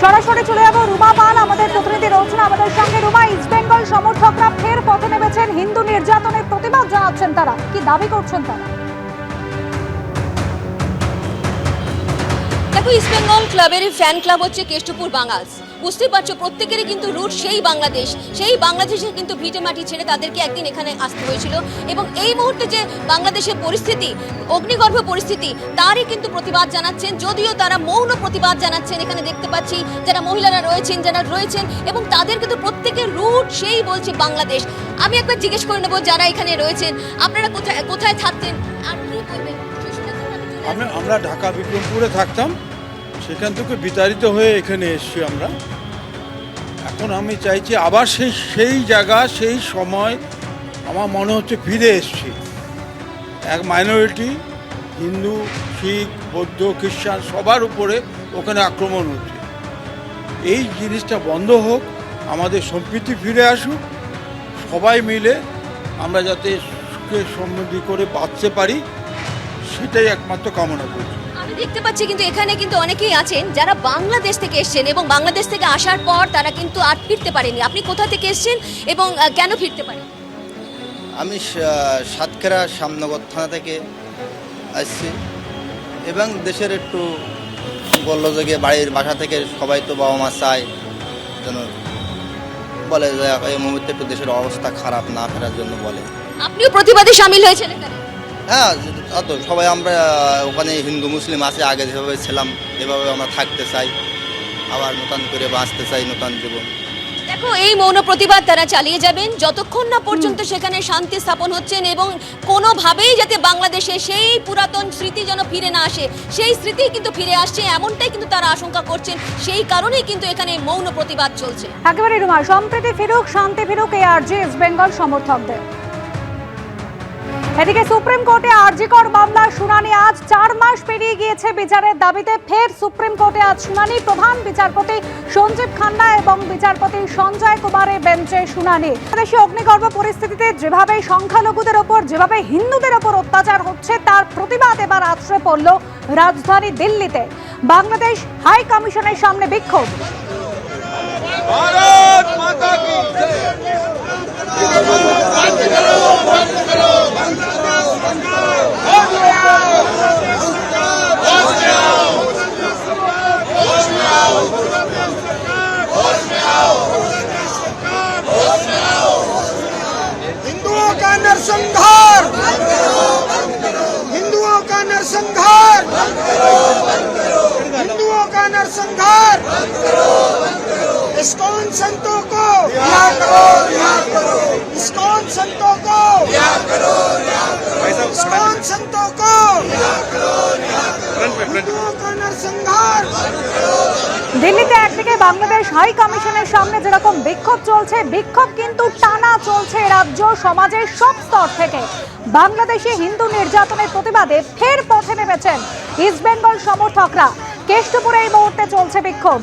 সরাসরি চলে যাবো রুমা পাল, আমাদের প্রতিনিধি রয়েছেন আমাদের সঙ্গে। রুমা, ইস্ট বেঙ্গল সমর্থকরা ফের পথে নেমেছেন, হিন্দু নির্যাতনের প্রতিবাদ জানাচ্ছেন। তারা কি দাবি করছেন? তারা দেখো, ইস্ট বেঙ্গল ক্লাবের ফ্যান ক্লাব হচ্ছে কেষ্টপুর বাঙালস। বুঝতে পারছো, প্রত্যেকেরই কিন্তু রুট সেই বাংলাদেশ। সেই বাংলাদেশে কিন্তু ভিটে মাটি ছেড়ে তাদেরকে একদিন এখানে আসতে হয়েছিল, এবং এই মুহূর্তে যে বাংলাদেশের পরিস্থিতি, অগ্নিগর্ভ পরিস্থিতি, তারই কিন্তু প্রতিবাদ জানাচ্ছেন। যদিও তারা মৌন প্রতিবাদ জানাচ্ছেন। এখানে দেখতে পাচ্ছি যারা মহিলারা রয়েছেন, যারা রয়েছেন, এবং তাদের কিন্তু প্রত্যেকের রুট সেই বলছে বাংলাদেশ। আমি একবার জিজ্ঞেস করে নেবো, যারা এখানে রয়েছেন, আপনারা কোথায় কোথায় থাকতেন আর কি করবেন? আমরা ঢাকা বিক্রমপুরে থাকতাম, সেখান থেকে বিতাড়িত হয়ে এখানে এসেছি আমরা। এখন আমি চাইছি আবার সেই জায়গা, সেই সময় আমার মনে হচ্ছে ফিরে এসেছি। এক মাইনরিটি, হিন্দু, শিখ, বৌদ্ধ, খ্রিস্টান সবার উপরে ওখানে আক্রমণ হচ্ছে। এই জিনিসটা বন্ধ হোক, আমাদের সম্প্রীতি ফিরে আসুক, সবাই মিলে আমরা যাতে সুখে সমৃদ্ধি করে বাঁচতে পারি, সেটাই একমাত্র কামনা করছি। আমি দেখতে পাচ্ছি কিন্তু এখানে কিন্তু অনেকেই আছেন যারা বাংলাদেশ থেকে এসেছেন, এবং বাংলাদেশ থেকে আসার পর তারা কিন্তু আর ফিরতে পারেনি। আপনি কোথা থেকে এসেছেন এবং কেন ফিরতে পারেন? আমি সাতক্ষীরা শ্যামনগর থানা থেকে আসছি, এবং দেশের একটু বললো যে বাড়ির বাসা থেকে সবাই তো বাবা মা চায় যেন, বলে যে এই মুহূর্তে একটু দেশের অবস্থা খারাপ, না ফেরার জন্য বলে। আপনিও প্রতিবাদে সামিল হয়েছেন এখানে? হ্যাঁ, তো সবাই আমরা ওখানে হিন্দু মুসলিম আছে, আগে যেভাবে ছিলাম এভাবে আমরা থাকতে চাই, আবার নতুন করে বাঁচতে চাই, নতুন জীবন। দেখো, এই মৌন প্রতিবাদ তারা চালিয়ে যাবেন যতক্ষণ না পর্যন্ত সেখানে শান্তি স্থাপন হচ্ছেন, এবং কোনোভাবেই যাতে বাংলাদেশে সেই পুরাতন স্মৃতি যেন ফিরে না আসে। সেই স্মৃতি কিন্তু ফিরে আসছে, এমনটাই কিন্তু তারা আশঙ্কা করছেন। সেই কারণেই কিন্তু এখানে মৌন প্রতিবাদ চলছে। একেবারে রুমা, সম্প্রীতি ফিরুক, শান্তি ফিরুক, এই আরজি ইস্ট বেঙ্গল সমর্থকদের। এদিকে সুপ্রিম কোর্টে আরজিকর মামলার শুনানি আজ। 4 মাস পেরিয়ে গিয়েছে বিচারের দাবিতে ফের সুপ্রিম কোর্টে আজ শুনানি। প্রধান বিচারপতি সঞ্জীব খান্না এবং বিচারপতি সঞ্জয় কুমারের বেঞ্চে শুনানি। দেশে অগ্নিগর্ভ পরিস্থিতিতে যেভাবে সংখ্যালঘুদের ওপর, যেভাবে হিন্দুদের ওপর অত্যাচার হচ্ছে, তার প্রতিবাদ এবার আছড়ে পড়ল রাজধানী দিল্লিতে। বাংলাদেশ হাই কমিশনের সামনে বিক্ষোভ। ভারত মাতা কি জয়। हिंदुओं का नरसंहार, हिंदुओं का नरसंहार, हिंदुओं का नरसंहार, इस्कॉन संतों को रिहा करो, इस्कॉन संतों को रिहा करो, इस्कॉन संतों को रिहा करो, हिंदुओं का नरसंहार। দিল্লিতে একদিকে বাংলাদেশ হাই কমিশনের সামনে যেরকম বিক্ষোভ চলছে, বিক্ষোভ কিন্তু টানা চলছে রাজ্য সমাজের সব স্তর থেকে। বাংলাদেশে হিন্দু নির্যাতনের প্রতিবাদে ফের পথে নেমেছেন ইস্ট বেঙ্গল সমর্থকরা। কেষ্টপুরে এই মুহূর্তে চলছে বিক্ষোভ।